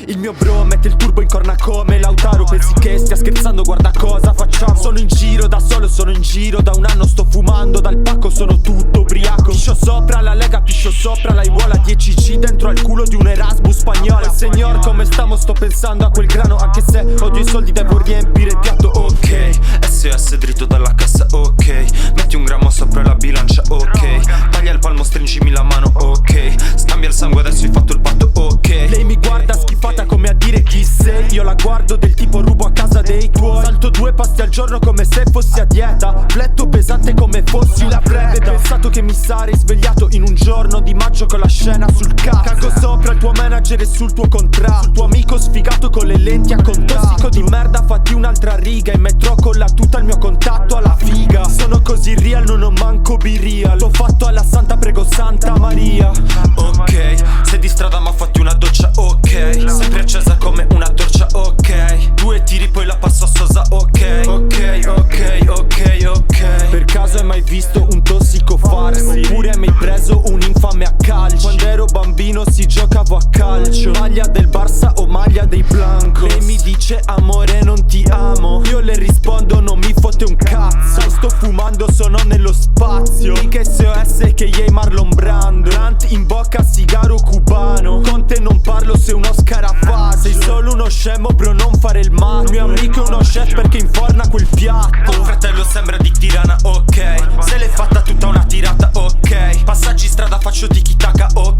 Il mio bro mette il turbo in corna come Lautaro. Pensi che stia scherzando, guarda cosa facciamo. Sono in giro da solo, sono in giro da un anno. Sto fumando dal pacco, sono tutto ubriaco. Piscio sopra la lega, piscio sopra la Iguala. 10G dentro al culo di un Erasmus spagnolo. Signor, come stiamo? Sto pensando a quel grano. Anche se odio i soldi devo riempire il piatto, ok. SOS dritto dalla cassa, ok. Metti un grammo sopra la bilancia, ok. Taglia il palmo, stringimi la mano, ok. Scambia il sangue, adesso hai fatto il patto, ok. Lei mi guarda schifata come a dire chi sei. Io la guardo del tipo rubo a casa dei tuoi. Salto 2 pasti al giorno come se fossi a dieta. Fletto pesante come fossi una preda. Pensato che mi sarei svegliato in un giorno di maggio con la scena sul cazzo. Cago sopra il tuo manager e sul tuo contratto. Sul tuo amico sfigato con le lenti a contatto. Tossico di merda, fatti un'altra riga. In metro con la tuta al mio contatto alla figa. Sono così real, non ho manco B-real. L'ho fatto alla santa, prego Santa Maria. Ok, sei di strada ma fatti una doccia, ok. Sempre accesa come una torcia, ok. 2 tiri poi la passo a Sosa, ok. Ok, ok, ok, ok. Per caso hai mai visto un tossico farsi? Oppure hai mai preso un infame a calcio? Quando ero bambino si giocavo a calcio. Maglia del Barça o maglia dei Blanco. Lei mi dice amore non ti amo. Io le rispondo non mi fotte un cazzo. Sto fumando, sono nello spazio. Mica SOS che yay Marlon Brando. Blunt in bocca, sigaro cubano. Con te non parlo, sei uno scarafaggio. Sei solo uno scemo bro, non fare il matto. Il mio amico è uno chef perché inforna quel piatto. Il fratello sembra di Tirana, ok. Se l'è fatta tutta una tirata, ok. Passaggi strada faccio tiki taka, ok.